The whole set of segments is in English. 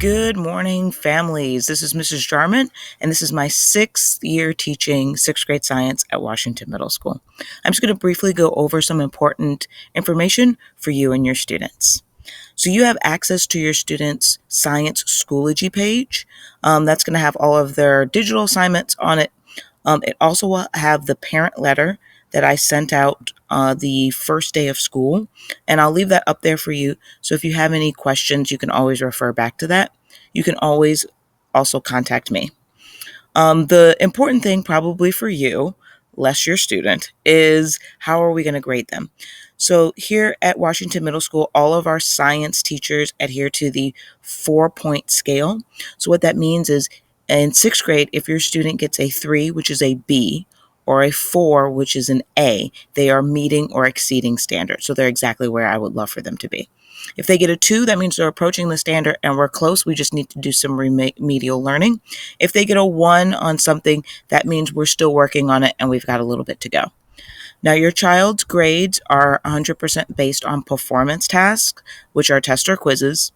Good morning, families. This is Mrs. Jarmon, and this is my 6th year teaching 6th grade science at Washington Middle School. I'm just going to briefly go over some important information for you and your students. So you have access to your students' science Schoology page. That's going to have all of their digital assignments on it. It also will have the parent letter that I sent out the first day of school, and I'll leave that up there for you. So if you have any questions, you can always refer back to that. You can always also contact me. The important thing probably for you, less your student, is how are we going to grade them? So here at Washington Middle School, all of our science teachers adhere to the 4-point scale. So what that means is in 6th grade, if your student gets a 3, which is a B, or a 4, which is an A, they are meeting or exceeding standard. So they're exactly where I would love for them to be. If they get a 2, that means they're approaching the standard and we're close. We just need to do some remedial learning. If they get a 1 on something, that means we're still working on it and we've got a little bit to go. Now, your child's grades are 100% based on performance tasks, which are tests or quizzes.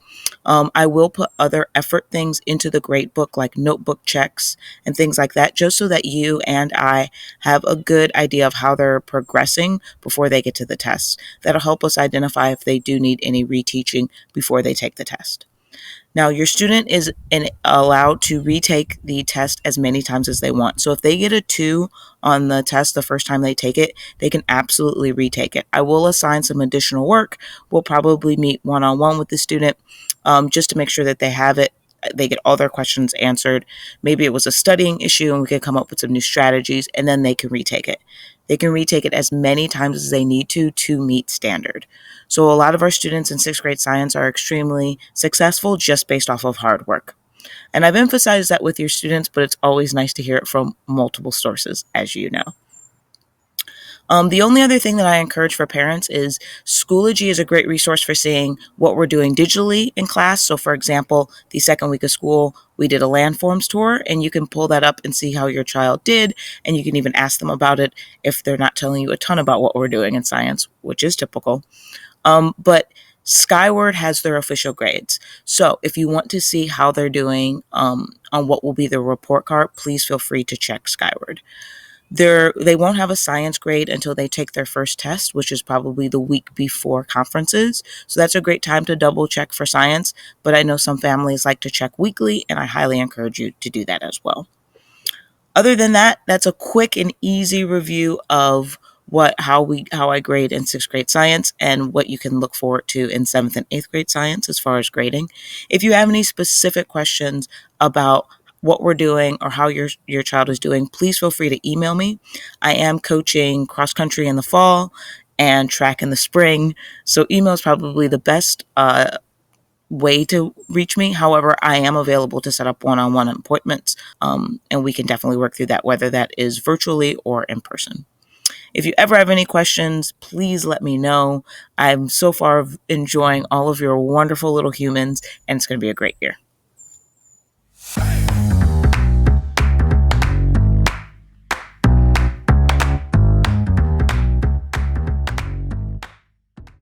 I will put other effort things into the grade book, like notebook checks and things like that, just so that you and I have a good idea of how they're progressing before they get to the tests. That'll help us identify if they do need any reteaching before they take the test. Now, your student is allowed to retake the test as many times as they want. So if they get a 2 on the test the first time they take it, they can absolutely retake it. I will assign some additional work. We'll probably meet one-on-one with the student just to make sure that they have it. They get all their questions answered. Maybe it was a studying issue and we can come up with some new strategies, and then they can retake it. They can retake it as many times as they need to meet standard. So a lot of our students in 6th grade science are extremely successful just based off of hard work. And I've emphasized that with your students, but it's always nice to hear it from multiple sources, as you know. The only other thing that I encourage for parents is Schoology is a great resource for seeing what we're doing digitally in class. So for example, the second week of school, we did a landforms tour, and you can pull that up and see how your child did. And you can even ask them about it if they're not telling you a ton about what we're doing in science, which is typical. But Skyward has their official grades. So if you want to see how they're doing on what will be the report card, please feel free to check Skyward. They won't have a science grade until they take their first test, which is probably the week before conferences. So that's a great time to double check for science. But I know some families like to check weekly, and I highly encourage you to do that as well. Other than that, that's a quick and easy review of how I grade in 6th grade science and what you can look forward to in 7th and 8th grade science as far as grading. If you have any specific questions about what we're doing or how your child is doing, please feel free to email me. I am coaching cross country in the fall and track in the spring, so email is probably the best way to reach me. However, I am available to set up one-on-one appointments, and we can definitely work through that, whether that is virtually or in person. If you ever have any questions, please let me know. I'm so far enjoying all of your wonderful little humans, and it's going to be a great year.